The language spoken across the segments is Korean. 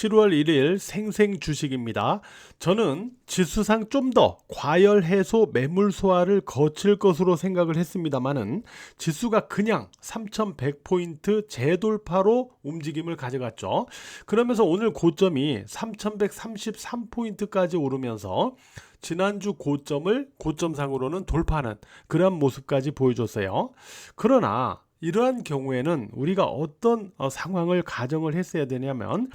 7월 1일 생생 주식입니다. 저는 지수상 좀 더 과열 해소 매물 소화를 거칠 것으로 생각을 했습니다만은 지수가 그냥 3100포인트 재돌파로 움직임을 가져갔죠. 그러면서 오늘 고점이 3133포인트까지 오르면서 지난주 고점을 고점상으로는 돌파하는 그런 모습까지 보여줬어요. 그러나 이러한 경우에는 우리가 어떤 상황을 가정을 했어야 되냐면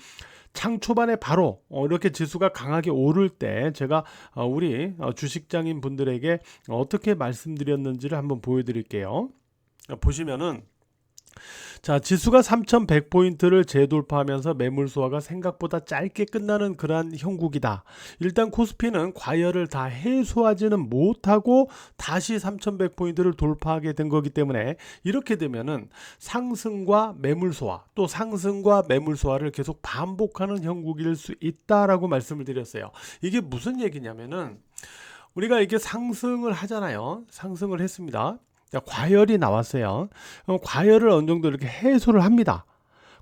장 초반에 바로 이렇게 지수가 강하게 오를 때 제가 우리 주식장인 분들에게 어떻게 말씀드렸는지를 한번 보여드릴게요. 보시면은 자, 지수가 3100포인트를 재돌파하면서 매물 소화가 생각보다 짧게 끝나는 그러한 형국이다. 일단 코스피는 과열을 다 해소하지는 못하고 다시 3100포인트를 돌파하게 된 거기 때문에 이렇게 되면은 상승과 매물 소화, 또 상승과 매물 소화를 계속 반복하는 형국일 수 있다라고 말씀을 드렸어요. 이게 무슨 얘기냐면은 우리가 이게 상승을 하잖아요. 상승을 했습니다. 자, 과열이 나왔어요. 과열을 어느 정도 이렇게 해소를 합니다.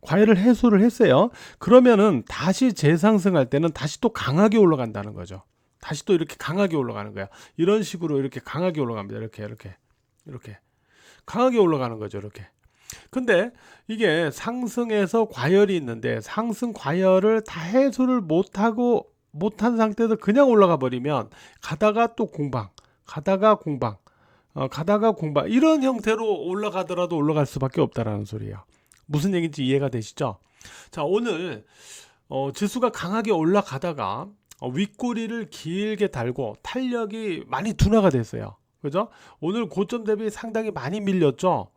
과열을 해소를 했어요. 그러면은 다시 재상승할 때는 다시 또 강하게 올라간다는 거죠. 다시 또 이렇게 강하게 올라가는 거야. 이런 식으로 이렇게 강하게 올라갑니다. 이렇게 강하게 올라가는 거죠. 이렇게. 근데 이게 상승에서 과열이 있는데 상승 과열을 다 해소를 못한 상태에서 그냥 올라가 버리면 가다가 또 공방, 가다가 공방, 가다가 공방 이런 형태로 올라가더라도 올라갈 수밖에 없다라는 소리예요. 무슨 얘기인지 이해가 되시죠? 자, 오늘 지수가 강하게 올라가다가 윗꼬리를 길게 달고 탄력이 많이 둔화가 됐어요. 그죠? 오늘 고점 대비 상당히 많이 밀렸죠.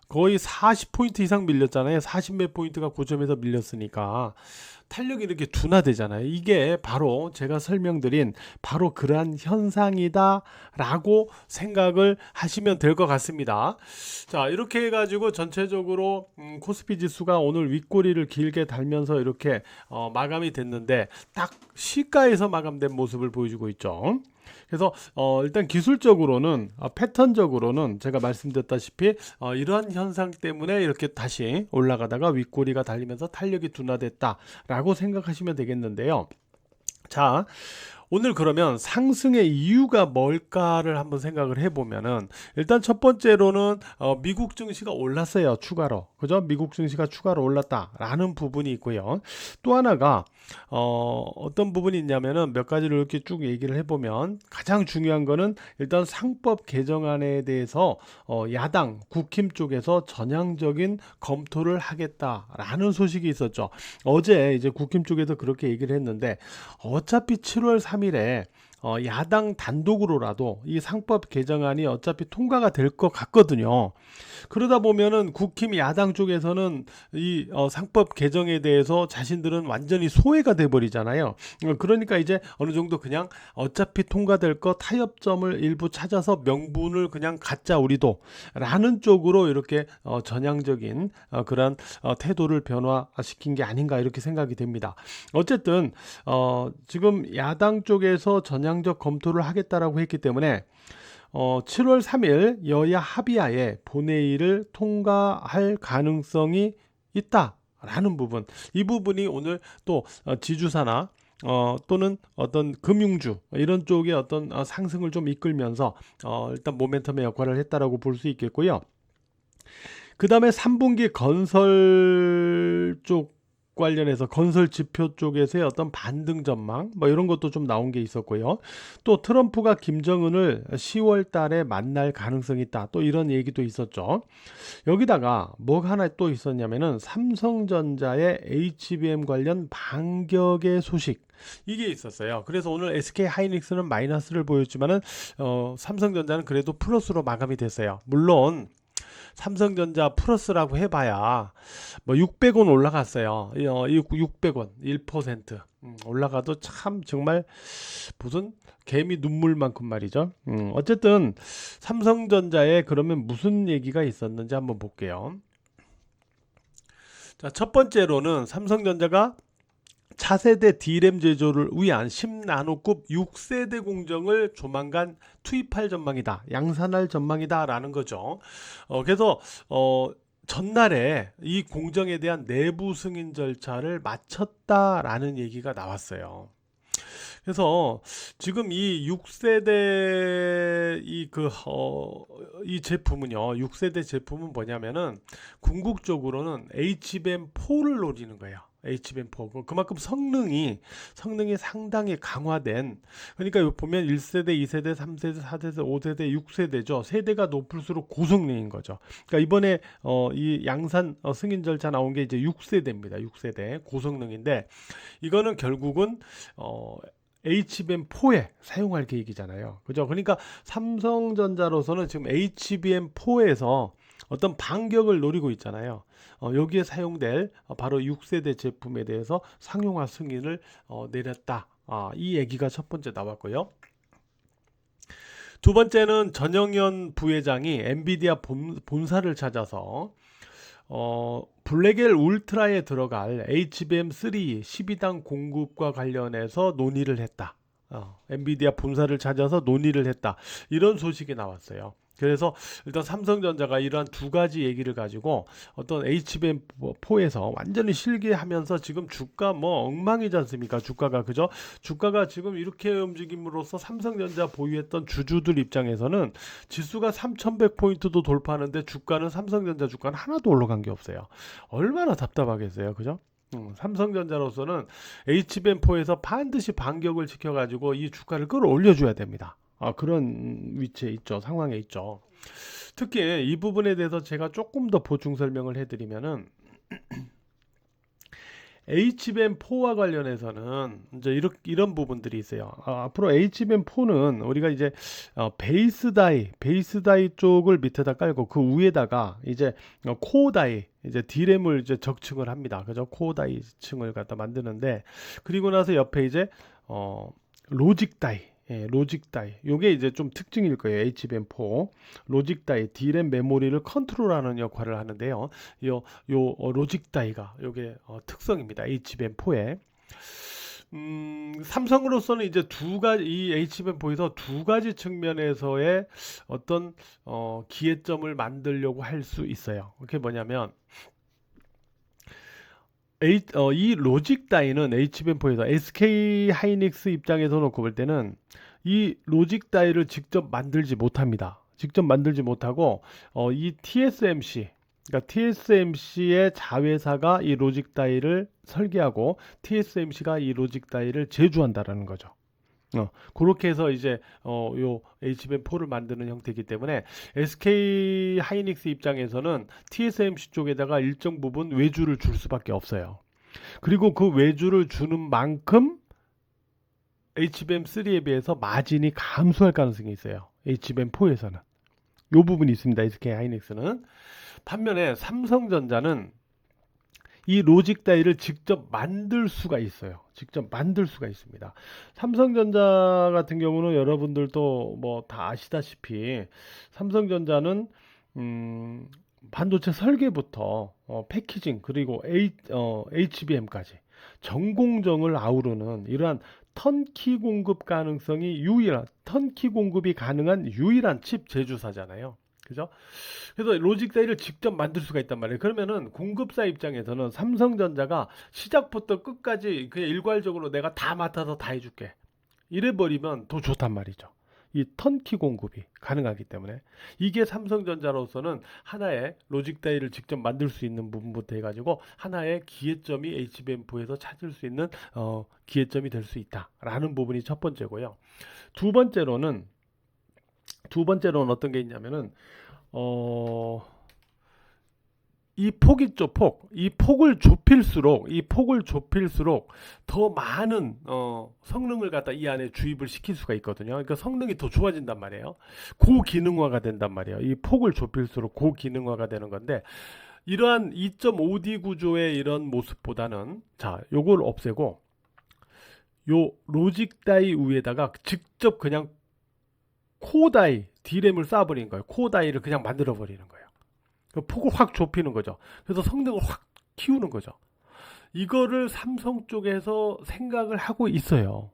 거의 40포인트 이상 밀렸잖아요. 40몇 포인트가 고점에서 밀렸으니까 탄력이 이렇게 둔화되잖아요. 이게 바로 제가 설명드린 바로 그러한 현상이다 라고 생각을 하시면 될 것 같습니다. 자, 이렇게 해가지고 전체적으로 코스피 지수가 오늘 윗꼬리를 길게 달면서 이렇게 마감이 됐는데 딱 시가에서 마감된 모습을 보여주고 있죠. 그래서 일단 기술적으로는 패턴적으로는 제가 말씀드렸다시피 이러한 현상 때문에 이렇게 다시 올라가다가 윗꼬리가 달리면서 탄력이 둔화됐다라고 생각하시면 되겠는데요. 자, 오늘 그러면 상승의 이유가 뭘까를 한번 생각을 해보면은 일단 첫 번째로는 미국 증시가 올랐어요. 추가로. 그죠? 미국 증시가 추가로 올랐다라는 부분이 있고요. 또 하나가 어떤 부분이 있냐면은 몇 가지를 이렇게 쭉 얘기를 해보면 가장 중요한 거는 일단 상법 개정안에 대해서 야당 국힘 쪽에서 전향적인 검토를 하겠다라는 소식이 있었죠. 어제 이제 국힘 쪽에서 그렇게 얘기를 했는데 어차피 7월 3일에 야당 단독으로라도 이 상법 개정안이 어차피 통과가 될 것 같거든요. 그러다 보면은 국힘 야당 쪽에서는 이 상법 개정에 대해서 자신들은 완전히 소외가 돼 버리잖아요. 그러니까 이제 어느 정도 그냥 어차피 통과될 거 타협점을 일부 찾아서 명분을 그냥 갖자 우리도 라는 쪽으로 이렇게 전향적인 그런 태도를 변화시킨 게 아닌가 이렇게 생각이 됩니다. 어쨌든 지금 야당 쪽에서 전향적 검토를 하겠다라고 했기 때문에 7월 3일 여야 합의하에 본회의를 통과할 가능성이 있다라는 부분, 이 부분이 오늘 또 지주사나 또는 어떤 금융주 이런 쪽의 어떤 상승을 좀 이끌면서 일단 모멘텀의 역할을 했다라고 볼 수 있겠고요. 그 다음에 3분기 건설 쪽 관련해서 건설 지표 쪽에서의 어떤 반등 전망 뭐 이런 것도 좀 나온 게 있었고요. 또 트럼프가 김정은을 10월 달에 만날 가능성이 있다. 또 이런 얘기도 있었죠. 여기다가 뭐 하나 또 있었냐면은 삼성전자의 HBM 관련 반격의 소식 이게 있었어요. 그래서 오늘 SK 하이닉스는 마이너스를 보였지만은 삼성전자는 그래도 플러스로 마감이 됐어요. 물론 삼성전자 플러스라고 해봐야 뭐 600원 올라갔어요. 600원 1% 올라가도 참 정말 무슨 개미 눈물만큼 말이죠. 어쨌든 삼성전자에 그러면 무슨 얘기가 있었는지 한번 볼게요. 자, 첫 번째로는 삼성전자가 차세대 D램 제조를 위한 10나노급 6세대 공정을 조만간 투입할 전망이다. 양산할 전망이다 라는 거죠. 그래서 전날에 이 공정에 대한 내부 승인 절차를 마쳤다라는 얘기가 나왔어요. 그래서 지금 이 6세대 이 제품은요. 6세대 제품은 뭐냐면은 궁극적으로는 HBM4를 노리는 거예요. HBM4. 그만큼 성능이 상당히 강화된, 그러니까 여기 보면 1세대, 2세대, 3세대, 4세대, 5세대, 6세대죠. 세대가 높을수록 고성능인 거죠. 그러니까 이번에 이 양산 승인 절차 나온 게 이제 6세대입니다. 6세대 고성능인데 이거는 결국은 HBM4에 사용할 계획이잖아요. 그죠? 그러니까 삼성전자로서는 지금 HBM4에서 어떤 반격을 노리고 있잖아요. 여기에 사용될 바로 6세대 제품에 대해서 상용화 승인을 내렸다. 이 얘기가 첫 번째 나왔고요. 두 번째는 전영현 부회장이 엔비디아 본사를 찾아서 블랙엘 울트라에 들어갈 HBM3 12단 공급과 관련해서 논의를 했다. 엔비디아 본사를 찾아서 논의를 했다. 이런 소식이 나왔어요. 그래서 일단 삼성전자가 이러한 두 가지 얘기를 가지고 어떤 HBM4에서 완전히 실기하면서 지금 주가 뭐 엉망이지 않습니까? 주가가, 그죠? 주가가 지금 이렇게 움직임으로써 삼성전자 보유했던 주주들 입장에서는 지수가 3100포인트도 돌파하는데 주가는 삼성전자 주가는 하나도 올라간 게 없어요. 얼마나 답답하겠어요, 그죠? 삼성전자로서는 HBM4에서 반드시 반격을 지켜가지고 이 주가를 끌어올려줘야 됩니다. 그런 위치에 있죠. 상황에 있죠. 특히 이 부분에 대해서 제가 조금 더 보충 설명을 해드리면은 HBM4와 관련해서는 이제 이런 부분들이 있어요. 앞으로 HBM4는 우리가 이제 베이스 다이 쪽을 밑에다 깔고 그 위에다가 이제 코어 다이, 이제 D램을 이제 적층을 합니다. 그죠? 코어 다이 층을 갖다 만드는데, 그리고 나서 옆에 이제 로직 다이, 로직 다이. 요게 이제 좀 특징일 거예요. HBM4 로직 다이, D램 메모리를 컨트롤하는 역할을 하는데요. 로직 다이가 요게 특성입니다. HBM4에. 삼성으로서는 이제 이 HBM4에서 두 가지 측면에서의 어떤 기회점을 만들려고 할 수 있어요. 그게 뭐냐면 이 로직 다이는 HBM4에서 SK 하이닉스 입장에서 놓고 볼 때는 이 로직 다이를 직접 만들지 못합니다. 직접 만들지 못하고 이 TSMC, 그러니까 TSMC의 자회사가 이 로직 다이를 설계하고 TSMC가 이 로직 다이를 제조한다라는 거죠. 그렇게 해서 이제 요 HBM4를 만드는 형태이기 때문에 SK 하이닉스 입장에서는 TSMC 쪽에다가 일정 부분 외주를 줄 수밖에 없어요. 그리고 그 외주를 주는 만큼 HBM3에 비해서 마진이 감소할 가능성이 있어요. HBM4에서는 요 부분이 있습니다. SK 하이닉스는. 반면에 삼성전자는 이 로직 다이를 직접 만들 수가 있어요. 직접 만들 수가 있습니다. 삼성전자 같은 경우는 여러분들도 뭐 다 아시다시피 삼성전자는 반도체 설계부터 패키징, 그리고 HBM까지 전공정을 아우르는 이러한 턴키 공급 가능성이 턴키 공급이 가능한 유일한 칩 제조사잖아요. 그죠? 그래서 로직 다이를 직접 만들 수가 있단 말이에요. 그러면은 공급사 입장에서는 삼성전자가 시작부터 끝까지 그냥 일괄적으로 내가 다 맡아서 다 해줄게, 이래버리면 더 좋단 말이죠. 이 턴키 공급이 가능하기 때문에 이게 삼성전자로서는 하나의 로직 다이를 직접 만들 수 있는 부분부터 해가지고 하나의 기회점이 HBM4에서 찾을 수 있는 기회점이 될 수 있다라는 부분이 첫 번째고요. 두 번째로는 어떤 게 있냐면은 이 폭 있죠, 폭. 이 폭을 좁힐수록 더 많은 성능을 갖다 이 안에 주입을 시킬 수가 있거든요. 그러니까 성능이 더 좋아진단 말이에요. 고기능화가 된단 말이에요. 이 폭을 좁힐수록 고기능화가 되는 건데, 이러한 2.5D 구조의 이런 모습보다는 요걸 없애고 요 로직 다이 위에다가 직접 그냥 코어 다이, D램을 쌓아버리는 거예요. 코어 다이를 그냥 만들어 버리는 거예요. 폭을 확 좁히는 거죠. 그래서 성능을 확 키우는 거죠. 이거를 삼성 쪽에서 생각을 하고 있어요.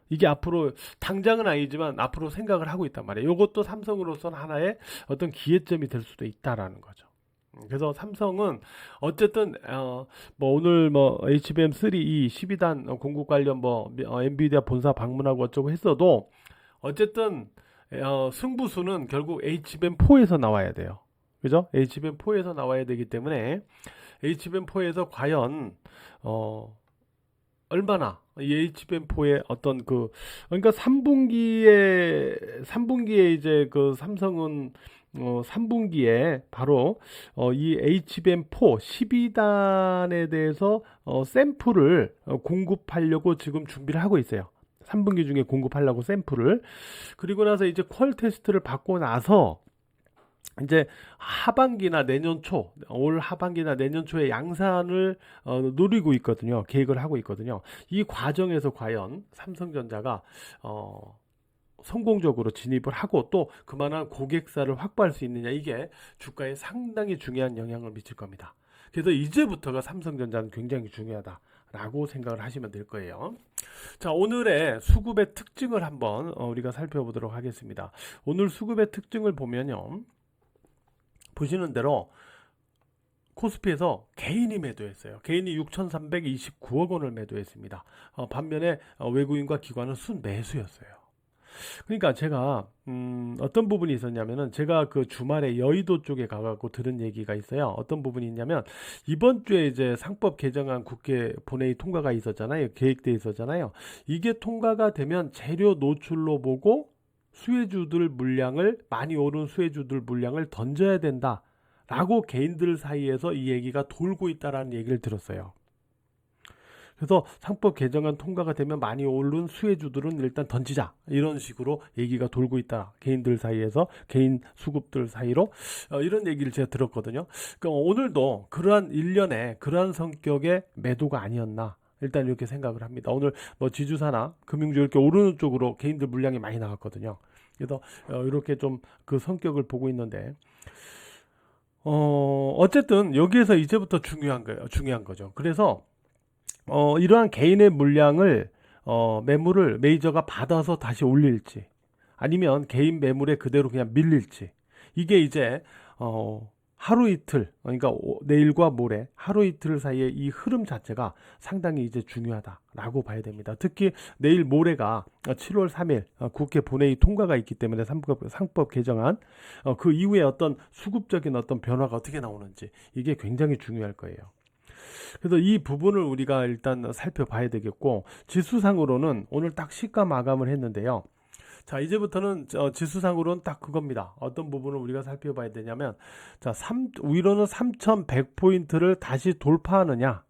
이게 앞으로 당장은 아니지만 앞으로 생각을 하고 있단 말이에요. 이것도 삼성으로서는 하나의 어떤 기회점이 될 수도 있다라는 거죠. 그래서 삼성은 어쨌든 뭐 오늘 뭐 HBM3E 12단 공급 관련 뭐 엔비디아 본사 방문하고 어쩌고 했어도 어쨌든 승부수는 결국 HBM4에서 나와야 돼요. 그죠? HBM4에서 나와야 되기 때문에 HBM4에서 과연 얼마나 이 HBM4의 어떤 그러니까 3분기에 이제 그 삼성은 3분기에 바로 이 HBM4 12단에 대해서 샘플을 공급하려고 지금 준비를 하고 있어요. 3분기 중에 공급하려고 샘플을. 그리고 나서 이제 퀄 테스트를 받고 나서 이제 하반기나 내년 초, 올 하반기나 내년 초에 양산을 노리고 있거든요. 계획을 하고 있거든요. 이 과정에서 과연 삼성전자가 성공적으로 진입을 하고 또 그만한 고객사를 확보할 수 있느냐, 이게 주가에 상당히 중요한 영향을 미칠 겁니다. 그래서 이제부터가 삼성전자는 굉장히 중요하다라고 생각을 하시면 될 거예요. 자, 오늘의 수급의 특징을 한번 우리가 살펴보도록 하겠습니다. 오늘 수급의 특징을 보면요, 보시는 대로 코스피에서 개인이 매도했어요. 개인이 6,329억 원을 매도했습니다. 반면에 외국인과 기관은 순매수였어요. 그러니까 제가 어떤 부분이 있었냐면은, 제가 그 주말에 여의도 쪽에 가갖고 들은 얘기가 있어요. 어떤 부분이 있냐면, 이번 주에 이제 상법 개정안 국회 본회의 통과가 있었잖아요. 계획돼 있었잖아요. 이게 통과가 되면 재료 노출로 보고 수혜주들 물량을, 많이 오른 수혜주들 물량을 던져야 된다라고 개인들 사이에서 이 얘기가 돌고 있다라는 얘기를 들었어요. 그래서 상법 개정안 통과가 되면 많이 오른 수혜주들은 일단 던지자, 이런 식으로 얘기가 돌고 있다. 개인들 사이에서, 개인 수급들 사이로 이런 얘기를 제가 들었거든요. 그러니까 오늘도 그러한 일련의 그러한 성격의 매도가 아니었나, 일단 이렇게 생각을 합니다. 오늘 뭐 지주사나 금융주 이렇게 오르는 쪽으로 개인들 물량이 많이 나왔거든요. 그래서 이렇게 좀 그 성격을 보고 있는데, 어쨌든 여기에서 이제부터 중요한 거죠. 그래서 이러한 개인의 물량을 매물을 메이저가 받아서 다시 올릴지, 아니면 개인 매물에 그대로 그냥 밀릴지, 이게 이제 하루 이틀, 그러니까 내일과 모레 하루 이틀 사이에 이 흐름 자체가 상당히 이제 중요하다라고 봐야 됩니다. 특히 내일 모레가 7월 3일 국회 본회의 통과가 있기 때문에 상법 개정안, 그 이후에 어떤 수급적인 어떤 변화가 어떻게 나오는지, 이게 굉장히 중요할 거예요. 그래서 이 부분을 우리가 일단 살펴봐야 되겠고, 지수상으로는 오늘 딱 시가 마감을 했는데요. 자, 이제부터는 지수상으로는 딱 그겁니다. 어떤 부분을 우리가 살펴봐야 되냐면, 자, 위로는 3,100포인트를 다시 돌파하느냐,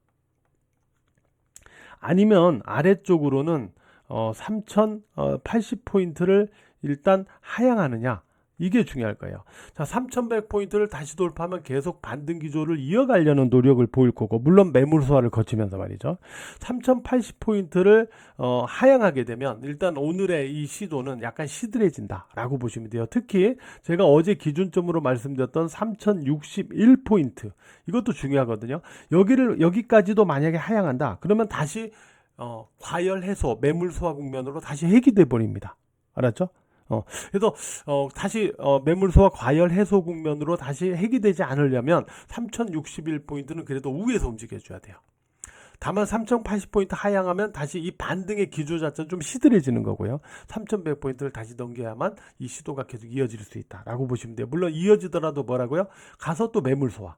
아니면 아래쪽으로는 3,080포인트를 일단 하향하느냐, 이게 중요할 거예요. 자, 3,100포인트를 다시 돌파하면 계속 반등 기조를 이어가려는 노력을 보일 거고, 물론 매물 소화를 거치면서 말이죠. 3,080포인트를 하향하게 되면 일단 오늘의 이 시도는 약간 시들해진다라고 보시면 돼요. 특히 제가 어제 기준점으로 말씀드렸던 3,061포인트, 이것도 중요하거든요. 여기까지도 만약에 하향한다, 그러면 다시 과열 해소, 매물 소화 국면으로 다시 해기돼 버립니다. 알았죠? 그래서 다시 매물 소화 과열 해소 국면으로 다시 해기되지 않으려면 3,061포인트는 그래도 우에서 움직여줘야 돼요. 다만 3,080포인트 하향하면 다시 이 반등의 기조 자체는 좀 시들해지는 거고요. 3,100포인트를 다시 넘겨야만 이 시도가 계속 이어질 수 있다라고 보시면 돼요. 물론 이어지더라도 뭐라고요? 가서 또 매물 소화,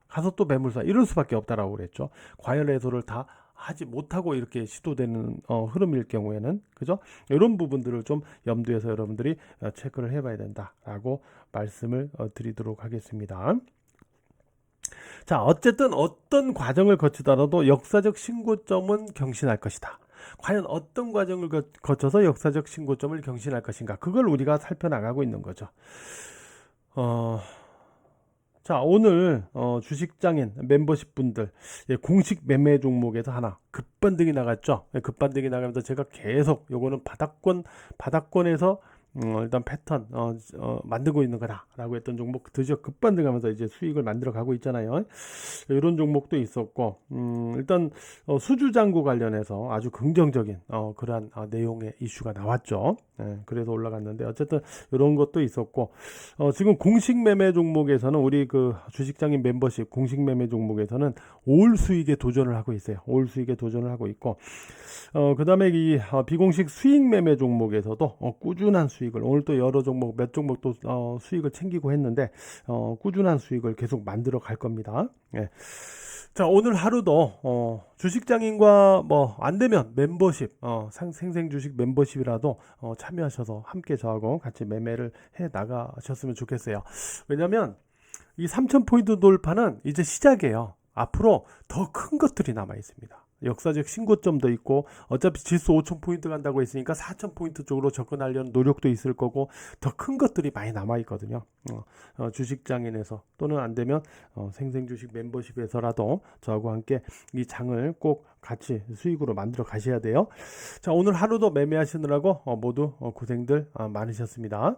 이럴 수밖에 없다라고 그랬죠. 과열 해소를 다 하지 못하고 이렇게 시도되는 흐름일 경우에는, 그죠? 이런 부분들을 좀 염두에서 여러분들이 체크를 해봐야 된다라고 말씀을 드리도록 하겠습니다. 자, 어쨌든 어떤 과정을 거치더라도 역사적 신고점은 경신할 것이다. 과연 어떤 과정을 거쳐서 역사적 신고점을 경신할 것인가, 그걸 우리가 살펴나가고 있는 거죠. 자, 오늘 주식장인 멤버십 분들, 공식 매매 종목에서 하나 급반등이 나갔죠. 급반등이 나가면서 제가 계속 요거는 바닥권에서 일단 패턴 만들고 있는 거다라고 했던 종목 드디어 급반등하면서 이제 수익을 만들어 가고 있잖아요. 이런 종목도 있었고, 일단 수주장구 관련해서 아주 긍정적인 그러한 내용의 이슈가 나왔죠. 예, 그래서 올라갔는데 어쨌든 이런 것도 있었고, 지금 공식 매매 종목에서는 우리 그 주식장인 멤버십 공식 매매 종목에서는 올 수익에 도전을 하고 있어요. 올 수익에 도전을 하고 있고, 그 다음에 이 비공식 수익 매매 종목에서도 꾸준한 수익을, 오늘 또 여러 종목, 몇 종목 또 수익을 챙기고 했는데, 꾸준한 수익을 계속 만들어 갈 겁니다. 예. 자, 오늘 하루도 주식장인과 뭐 안 되면 멤버십, 생생 주식 멤버십이라도 참여하셔서 함께 저하고 같이 매매를 해 나가셨으면 좋겠어요. 왜냐면 이 3,000포인트 돌파는 이제 시작이에요. 앞으로 더 큰 것들이 남아 있습니다. 역사적 신고점도 있고, 어차피 지수 5,000포인트 간다고 했으니까 4,000포인트 쪽으로 접근하려는 노력도 있을 거고, 더 큰 것들이 많이 남아 있거든요. 주식장인에서 또는 안 되면 생생주식 멤버십에서라도 저하고 함께 이 장을 꼭 같이 수익으로 만들어 가셔야 돼요. 자, 오늘 하루도 매매하시느라고 모두 고생들 많으셨습니다.